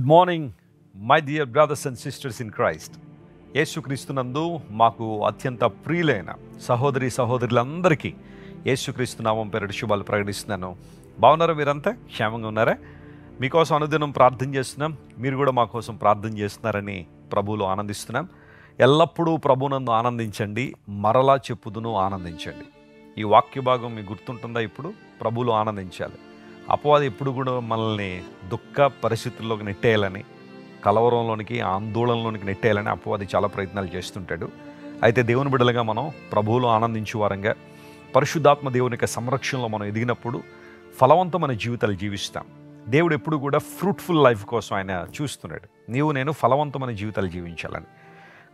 Good morning my dear brothers and sisters in Christ. యేసుక్రీస్తునందు మాకు అత్యంత ప్రియులైన సహోదరి సహోదరులందరికీ యేసుక్రీస్తు నామం పేరిట శుభాలు ప్రకటిస్తున్నాను. బాగున్నారా? మీరంతా క్షేమంగా ఉన్నారా? మీకోసం అనుదినం ప్రార్థన చేస్తున్నాం. మీరు కూడా మా కోసం ప్రార్థన చేస్తున్నారని ప్రభువులో ఆనందిస్తున్నాం. ఎల్లప్పుడూ ప్రభునందు ఆనందించండి, మరలా చెప్పుదును ఆనందించండి. ఈ వాక్య భాగం మీకు గుర్తుంటుందా? ఇప్పుడు ప్రభువులో ఆనందించాలి. అపవాది ఎప్పుడు కూడా మనల్ని దుఃఖ పరిస్థితుల్లోకి నెట్టేయాలని, కలవరంలోనికి, ఆందోళనలోనికి నెట్టేయాలని అపవాది చాలా ప్రయత్నాలు చేస్తుంటాడు. అయితే దేవుని బిడ్డలుగా మనం ప్రభువులో ఆనందించే వారంగా, పరిశుద్ధాత్మ దేవుని యొక్క సంరక్షణలో మనం ఎదిగినప్పుడు ఫలవంతమైన జీవితాలు జీవిస్తాం. దేవుడు ఎప్పుడు కూడా ఫ్రూట్ఫుల్ లైఫ్ కోసం ఆయన చూస్తున్నాడు. నేను ఫలవంతమైన జీవితాలు జీవించాలని.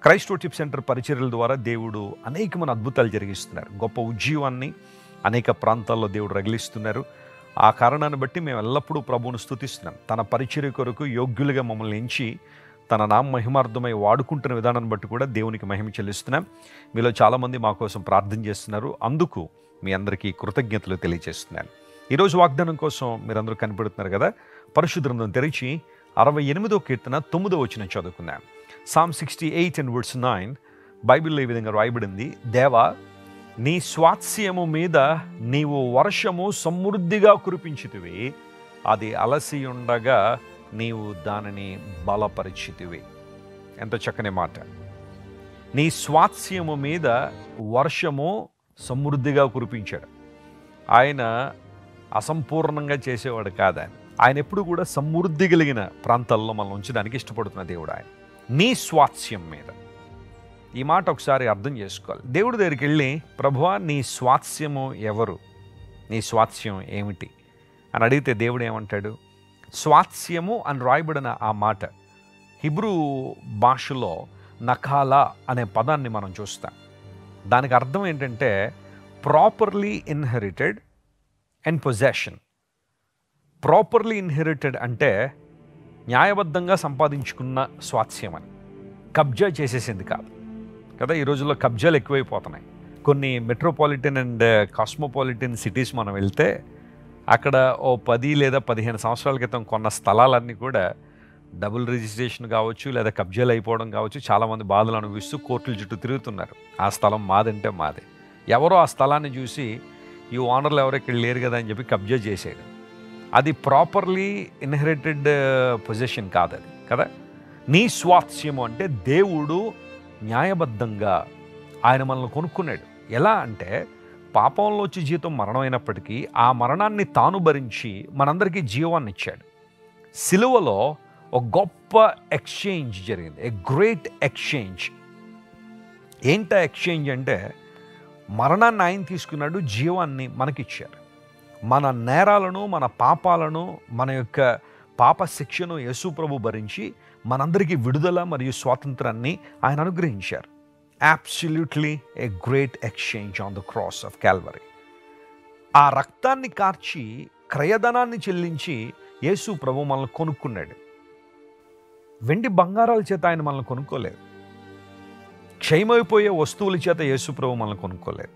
క్రైస్ట్ వర్షిప్ సెంటర్ పరిచర్యల ద్వారా దేవుడు అనేకమైన అద్భుతాలు జరిగిస్తున్నారు. గొప్ప ఉజ్జీవాన్ని అనేక ప్రాంతాల్లో దేవుడు రగిలిస్తున్నారు. ఆ కారణాన్ని బట్టి మేము ఎల్లప్పుడూ ప్రభువును స్తుతిస్తున్నాం. తన పరిచర్య కొరకు యోగ్యులుగా మమ్మల్ని ఎంచి తన నామ మహిమార్థమై వాడుకుంటున్న విధానాన్ని బట్టి కూడా దేవునికి మహిమ చెల్లిస్తున్నాం. మీలో చాలామంది మా కోసం ప్రార్థన చేస్తున్నారు. అందుకు మీ అందరికీ కృతజ్ఞతలు తెలియజేస్తున్నాను. ఈరోజు వాగ్దానం కోసం మీరందరూ కనిపెడుతున్నారు కదా. పరిశుద్ధ గ్రంథం తెరిచి 68వ కీర్తన 9వ వచనం చదువుకుందాం. Psalm 68 and verse 9 బైబిల్లో ఈ విధంగా రాయబడింది. దేవా, నీ స్వాస్యము మీద నీవు వర్షము సమృద్ధిగా కురిపించితివి, అది అలసి ఉండగా నీవు దానిని బలపరిచితివి. ఎంత చక్కని మాట. నీ స్వాస్యము మీద వర్షము సమృద్ధిగా కురిపించాడు. ఆయన అసంపూర్ణంగా చేసేవాడు కాదు. ఆయన ఎప్పుడు కూడా సమృద్ధి కలిగిన ప్రాంతాల్లో మనం ఉంచడానికి ఇష్టపడుతున్న దేవుడు ఆయన. నీ స్వాస్యం మీద. ఈ మాట ఒకసారి అర్థం చేసుకోవాలి. దేవుడి దగ్గరికి వెళ్ళి, ప్రభువా నీ స్వాస్యము ఎవరు, నీ స్వాస్యం ఏమిటి అని అడిగితే దేవుడు ఏమంటాడు? స్వాస్యము అని రాయబడిన ఆ మాట హిబ్రూ భాషలో నకాలా అనే పదాన్ని మనం చూస్తాం. దానికి అర్థం ఏంటంటే properly inherited and possession. Properly inherited అంటే న్యాయబద్ధంగా సంపాదించుకున్న స్వాస్యం అని, కబ్జా చేసేసింది కాదు కదా. ఈ రోజుల్లో కబ్జాలు ఎక్కువైపోతున్నాయి. కొన్ని మెట్రోపాలిటన్ అండ్ కాస్మోపాలిటన్ సిటీస్ మనం వెళ్తే అక్కడ ఓ 10 లేదా 15 సంవత్సరాల క్రితం కొన్న స్థలాలన్నీ కూడా డబుల్ రిజిస్ట్రేషన్ కావచ్చు, లేదా కబ్జాలు అయిపోవడం కావచ్చు, చాలామంది బాధలు అనుభవిస్తూ కోర్టుల చుట్టూ తిరుగుతున్నారు. ఆ స్థలం మాదంటే మాదే. ఎవరో ఆ స్థలాన్ని చూసి ఈ ఓనర్లు ఎవరో ఇక్కడ లేరు కదా అని చెప్పి కబ్జా చేసేయడం. అది ప్రాపర్లీ ఇన్హెరిటెడ్ పొజిషన్ కాదు అది కదా. నీ స్వాస్యము అంటే దేవుడు న్యాయబద్ధంగా ఆయన మనల్ని కొనుక్కున్నాడు. ఎలా అంటే పాపంలో వచ్చి జీతం మరణం అయినప్పటికీ ఆ మరణాన్ని తాను భరించి మనందరికీ జీవాన్ని ఇచ్చాడు. సిలువలో ఒక గొప్ప ఎక్స్చేంజ్ జరిగింది, ఏ గ్రేట్ ఎక్స్చేంజ్. ఏంటా ఎక్స్చేంజ్ అంటే మరణాన్ని ఆయన తీసుకున్నాడు, జీవాన్ని మనకిచ్చారు. మన నేరాలను, మన పాపాలను, మన యొక్క పాప శిక్షను యేసు ప్రభు భరించి మనందరికీ విడుదల మరియు స్వాతంత్రాన్ని ఆయన అనుగ్రహించారు. Absolutely a great exchange on the cross of Calvary. ఆ రక్తాన్ని కార్చి క్రయధనాన్ని చెల్లించి యేసు ప్రభు మనల్ని కొనుక్కున్నాడు. వెండి బంగారాల చేత ఆయన మనల్ని కొనుక్కోలేదు. క్షయమైపోయే వస్తువుల చేత యేసు ప్రభు మనల్ని కొనుక్కోలేదు.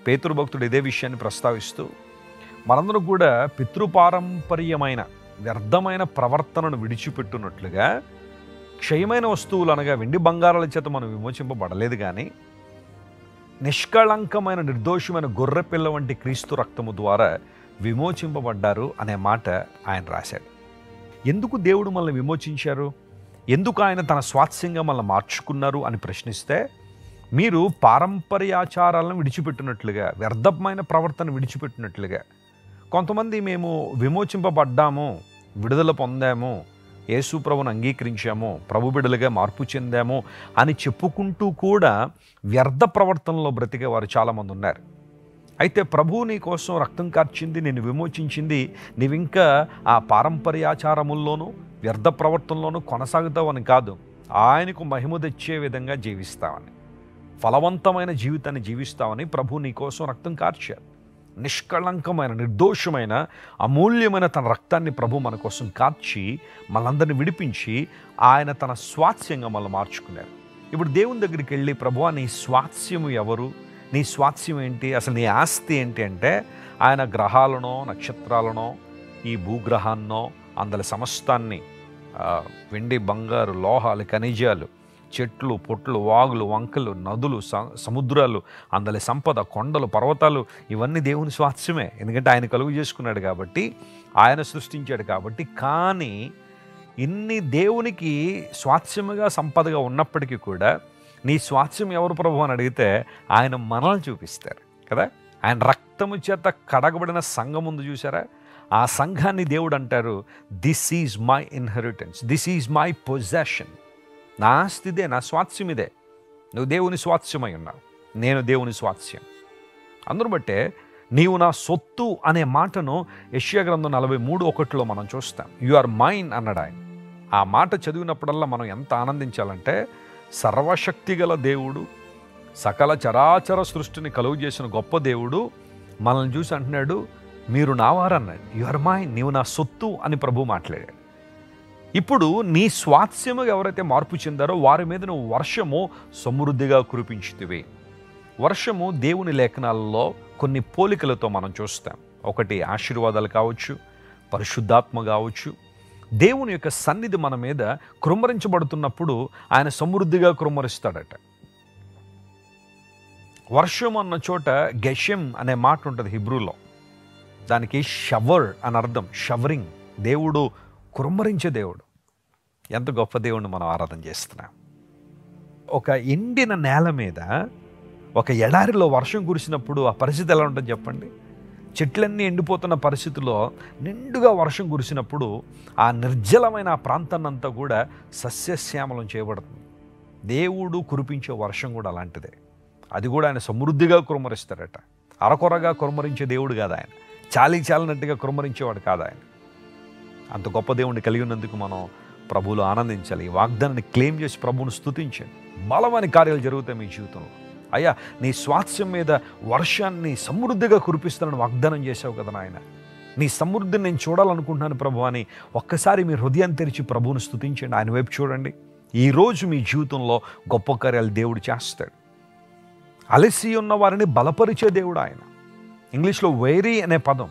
పేతురు భక్తుడు ఇదే విషయాన్ని ప్రస్తావిస్తూ, మనందరూ కూడా పితృపారంపర్యమైన వ్యర్థమైన ప్రవర్తనను విడిచిపెట్టున్నట్లుగా క్షయమైన వస్తువులు అనగా వెండి బంగారాల చేత మనం విమోచింపబడలేదు, కానీ నిష్కళంకమైన నిర్దోషమైన గొర్రెపిల్ల వంటి క్రీస్తు రక్తము ద్వారా విమోచింపబడ్డారు అనే మాట ఆయన రాశాడు. ఎందుకు దేవుడు మనల్ని విమోచించారు, ఎందుకు ఆయన తన స్వాస్యంగా మనల్ని మార్చుకున్నారు అని ప్రశ్నిస్తే, మీరు పారంపర్యాచారాలను విడిచిపెట్టినట్లుగా, వ్యర్థమైన ప్రవర్తన విడిచిపెట్టినట్లుగా. కొంతమంది మేము విమోచింపబడ్డాము, విడుదల పొందాము, యేసు ప్రభువును అంగీకరించాము, ప్రభు బిడ్డలుగా మార్పు చెందాము అని చెప్పుకుంటూ కూడా వ్యర్థ ప్రవర్తనలో బ్రతికే వారు చాలామంది ఉన్నారు. అయితే ప్రభువు నీ కోసం రక్తం కార్చింది, నిన్ను విమోచించింది, నీవింకా ఆ పారంపర్యాచారముల్లోనూ వ్యర్థ ప్రవర్తనలోనూ కొనసాగుతావని కాదు, ఆయనకు మహిమ తెచ్చే విధంగా జీవిస్తావని, ఫలవంతమైన జీవితాన్ని జీవిస్తావని ప్రభు నీ కోసం రక్తం కార్చారు. నిష్కళంకమైన, నిర్దోషమైన, అమూల్యమైన తన రక్తాన్ని ప్రభు మన కోసం కార్చి మనందరిని విడిపించి ఆయన తన స్వాస్యంగా మనల్ని మార్చుకున్నారు. ఇప్పుడు దేవుని దగ్గరికి వెళ్ళి, ప్రభువా నీ స్వాస్యము ఎవరు, నీ స్వాస్యం ఏంటి, అసలు నీ ఆస్తి ఏంటి అంటే, ఆయన గ్రహాలనో, నక్షత్రాలనో, ఈ భూగ్రహాన్నో, అందుల సమస్తాన్ని వెండి, బంగారు, లోహాలు, ఖనిజాలు, చెట్లు, పొట్లు, వాగులు, వంకలు, నదులు, సముద్రాలు, అందలి సంపద, కొండలు, పర్వతాలు, ఇవన్నీ దేవుని స్వాస్థ్యమే. ఎందుకంటే ఆయన కలుగు చేసుకున్నాడు కాబట్టి, ఆయన సృష్టించాడు కాబట్టి. కానీ ఇన్ని దేవునికి స్వాస్థ్యముగా సంపదగా ఉన్నప్పటికీ కూడా నీ స్వాస్థ్యం ఎవరు ప్రభు అని అడిగితే ఆయన మనల్ని చూపిస్తారు కదా. ఆయన రక్తము చేత కడగబడిన సంఘం ముందు చూసారా, ఆ సంఘాన్ని దేవుడు అంటారు, this is my inheritance, this is my possession. నా ఆస్తి ఇదే, నా స్వాస్థ్యం ఇదే. నువ్వు దేవుని స్వాస్థ్యమై ఉన్నావు, నేను దేవుని స్వాస్థ్యం. అందును బట్టే నీవు నా సొత్తు అనే మాటను యెషయా గ్రంథం 43:1 మనం చూస్తాం. యు ఆర్ మైన్ అన్నాడు ఆయన. ఆ మాట చదివినప్పుడల్లా మనం ఎంత ఆనందించాలంటే, సర్వశక్తి గల దేవుడు, సకల చరాచర సృష్టిని కలుగు చేసిన గొప్ప దేవుడు మనల్ని చూసి అంటున్నాడు, మీరు నావారన్నాడు. యు ఆర్ మైన్, నీవు నా సొత్తు అని ప్రభు మాట్లాడాడు. ఇప్పుడు నీ స్వాస్థ్యము ఎవరైతే మార్పు చెందారో వారి మీద నువ్వు వర్షము సమృద్ధిగా కురిపించుతివి. వర్షము దేవుని లేఖనాలలో కొన్ని పోలికలతో మనం చూస్తాం. ఒకటి ఆశీర్వాదాలు కావచ్చు, పరిశుద్ధాత్మ కావచ్చు. దేవుని యొక్క సన్నిధి మన మీద కృమ్మరించబడుతున్నప్పుడు ఆయన సమృద్ధిగా కృమ్మరిస్తాడట. వర్షం అన్న చోట గెషెం అనే మాట ఉంటుంది హిబ్రూలో. దానికి షవర్ అని అర్థం, షవరింగ్. దేవుడు కుమ్మరించే దేవుడు. ఎంత గొప్ప దేవుడిని మనం ఆరాధన చేస్తున్నాం. ఒక ఎండిన నేల మీద ఒక ఎడారిలో వర్షం కురిసినప్పుడు ఆ పరిస్థితి ఎలా ఉంటుంది చెప్పండి. చెట్లన్నీ ఎండిపోతున్న పరిస్థితిలో నిండుగా వర్షం కురిసినప్పుడు ఆ నిర్జలమైన ఆ ప్రాంతాన్నంతా కూడా సస్యశ్యామలం చేయబడుతుంది. దేవుడు కురిపించే వర్షం కూడా అలాంటిదే. అది కూడా ఆయన సమృద్ధిగా కుమ్మరిస్తాడట. అరకొరగా కుమ్మరించే దేవుడు కాదు ఆయన, చాలినట్టుగా కుమ్మరించేవాడు కాదు ఆయన. అంత గొప్ప దేవుడిని కలిగి ఉన్నందుకు మనం ప్రభువులో ఆనందించాలి. ఈ వాగ్దానాన్ని క్లెయిమ్ చేసి ప్రభువును స్తుతించండి. బలమైన కార్యాలు జరుగుతాయి మీ జీవితంలో. అయ్యా, నీ స్వాస్థ్యం మీద వర్షాన్ని సమృద్ధిగా కురిపిస్తానని వాగ్దానం చేసావు కదా నాయన. నీ సమృద్ధిని నేను చూడాలనుకుంటున్నాను ప్రభు అని ఒక్కసారి మీ హృదయాన్ని తెరిచి ప్రభువును స్తుతించండి. ఆయన వైపు చూడండి. ఈరోజు మీ జీవితంలో గొప్ప కార్యాలు దేవుడు చేస్తాడు. అలసి ఉన్న వారిని బలపరిచే దేవుడు ఆయన. ఇంగ్లీష్లో వేరీ అనే పదం,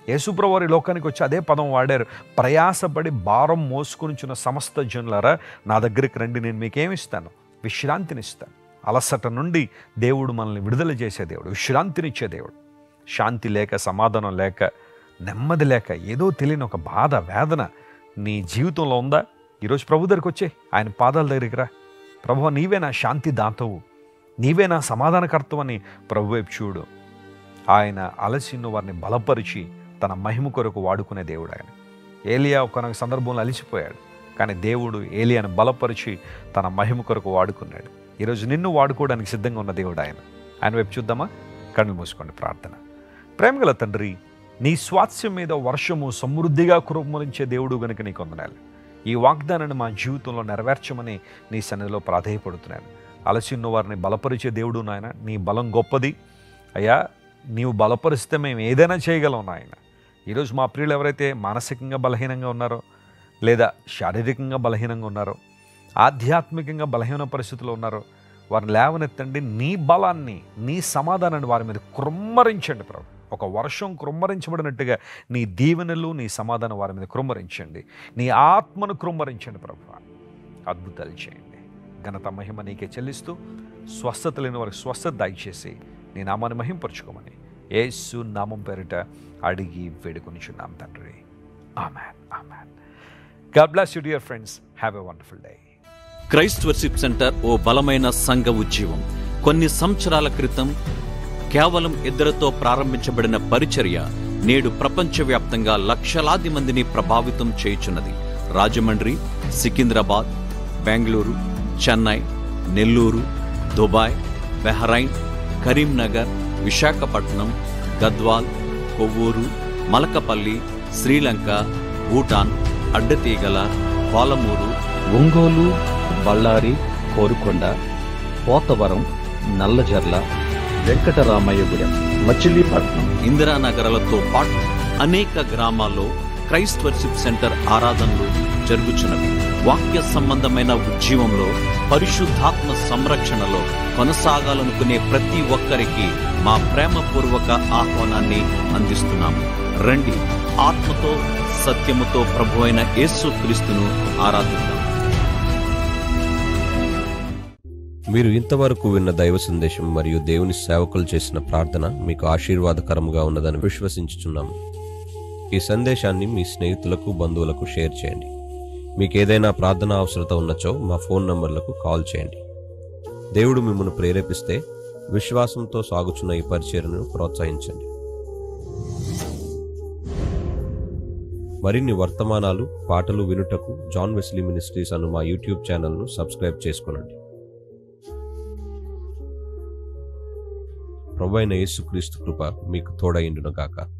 యేసుప్రభు వారి లోకానికి వచ్చి అదే పదం వాడారు. ప్రయాసపడి భారం మోసుకొనిచున్న సమస్త జనులారా నా దగ్గరికి రండి, నేను మీకేమిస్తాను? విశ్రాంతినిస్తాను. అలసట నుండి దేవుడు మనల్ని విడుదల చేసే దేవుడు, విశ్రాంతినిచ్చే దేవుడు. శాంతి లేక, సమాధానం లేక, నెమ్మది లేక, ఏదో తెలియని ఒక బాధ, వేదన నీ జీవితంలో ఉందా? ఈరోజు ప్రభు దగ్గరికి వచ్చే ఆయన పాదాల దగ్గరికి రా. ప్రభువా, నీవే నా శాంతి దాతవు, నీవే నా సమాధానకర్తవు అని ప్రభు వైపు చూడు. ఆయన అలసిన వారిని బలపరిచి తన మహిమ కొరకు వాడుకునే దేవుడు ఆయన. ఏలియా ఒక సందర్భంలో అలిసిపోయాడు, కానీ దేవుడు ఏలియాను బలపరిచి తన మహిమ కొరకు వాడుకున్నాడు. ఈరోజు నిన్ను వాడుకోవడానికి సిద్ధంగా ఉన్న దేవుడు ఆయన. ఆయన వైపు చూద్దామా? కళ్ళు మూసుకోండి. ప్రార్థన. ప్రేమగల తండ్రి, నీ స్వాస్థ్యం మీద వర్షము సమృద్ధిగా కుమ్మరించే దేవుడు గనుక నీకు వందనాలు. ఈ వాగ్దానాన్ని మా జీవితంలో నెరవేర్చమని నీ సన్నిధిలో ప్రాధేయపడుతున్నాను. అలసిన్న వారిని బలపరిచే దేవుడు నాయన. నీ బలం గొప్పది అయ్యా. నీవు బలపరిస్తే మేము ఏదైనా చేయగలం నాయన. ఈరోజు మా ప్రియులు ఎవరైతే మానసికంగా బలహీనంగా ఉన్నారో, లేదా శారీరకంగా బలహీనంగా ఉన్నారో, ఆధ్యాత్మికంగా బలహీన పరిస్థితుల్లో ఉన్నారో, వారిని లేవనెత్తండి. నీ బలాన్ని, నీ సమాధానాన్ని వారి మీద కృమ్మరించండి ప్రభు. ఒక వర్షం కృమ్మరించబడినట్టుగా నీ దీవెనలు, నీ సమాధానం వారి మీద కృమ్మరించండి. నీ ఆత్మను కృమ్మరించండి ప్రభు. అద్భుతాలు చేయండి. ఘనత మహిమ నీకే చెల్లిస్తూ స్వస్థత లేని వారికి స్వస్థత దయచేసి నీ నామాన్ని మహింపరచుకోమని యేసు నామం పేరిట అడిగి వేడుకొనిచున్నాం తండ్రి. Amen, amen. God bless you dear friends. Have a wonderful day. Christ worship centre ఓ బలమైన సంఘ ఉజ్జీవం. కొన్ని సంవత్సరాల క్రితం కేవలం 2 ప్రారంభించబడిన పరిచర్య నేడు ప్రపంచవ్యాప్తంగా లక్షలాది మందిని ప్రభావితం చేయుచున్నది. రాజమండ్రి, సికింద్రాబాద్, బెంగళూరు, చెన్నై, నెల్లూరు, దుబాయ్, బెహ్రైన్, కరీంనగర్, విశాఖపట్నం, గద్వాల్, కొవ్వూరు, మలకపల్లి, శ్రీలంక, భూటాన్, అడ్డతీగల, పాలమూరు, ఒంగోలు, బళ్ళారి, కోరుకొండ, పోతవరం, నల్లజర్ల, వెంకటరామయ్యగూడెం, మచిలీపట్నం, ఇందిరానగర్లతో పాటు అనేక గ్రామాల్లో క్రైస్ట్ వర్షిప్ సెంటర్ ఆరాధనలు జరుగుచున్నవి. వాక్య సంబంధమైన ఉజ్జీవంలో, పరిశుద్ధాత్మ సంరక్షణలో కొనసాగాలనుకునే ప్రతి ఒక్కరికి మా ప్రేమపూర్వక ఆహ్వానాన్ని అందిస్తున్నాము. రండి, ఆత్మతో సత్యముతో ప్రభువైన యేసుక్రీస్తును ఆరాధిద్దాం. మీరు ఇంతవరకు విన్న దైవ సందేశం మరియు దేవుని సేవకులు చేసిన ప్రార్థన మీకు ఆశీర్వాదకరముగా ఉన్నదని విశ్వసించుచున్నాము. ఈ సందేశాన్ని మీ స్నేహితులకు, బంధువులకు షేర్ చేయండి. మీకు ఏదైనా ప్రార్థన అవసరత ఉన్నచో మా ఫోన్ నంబర్లకు కాల్ చేయండి. దేవుడు మిమ్మల్ని ప్రేరేపిస్తే విశ్వాసంతో సాగుచున్న ఈ పరిచర్యను ప్రోత్సహించండి. మరిన్ని వర్తమానాలు, పాటలు వినుటకు జాన్ వెస్లీ మినిస్ట్రీస్ అను మా యూట్యూబ్ ఛానల్ను సబ్స్క్రైబ్ చేసుకోనండి. ప్రభువైన యేసుక్రీస్తు కృప మీకు తోడైండును గాక.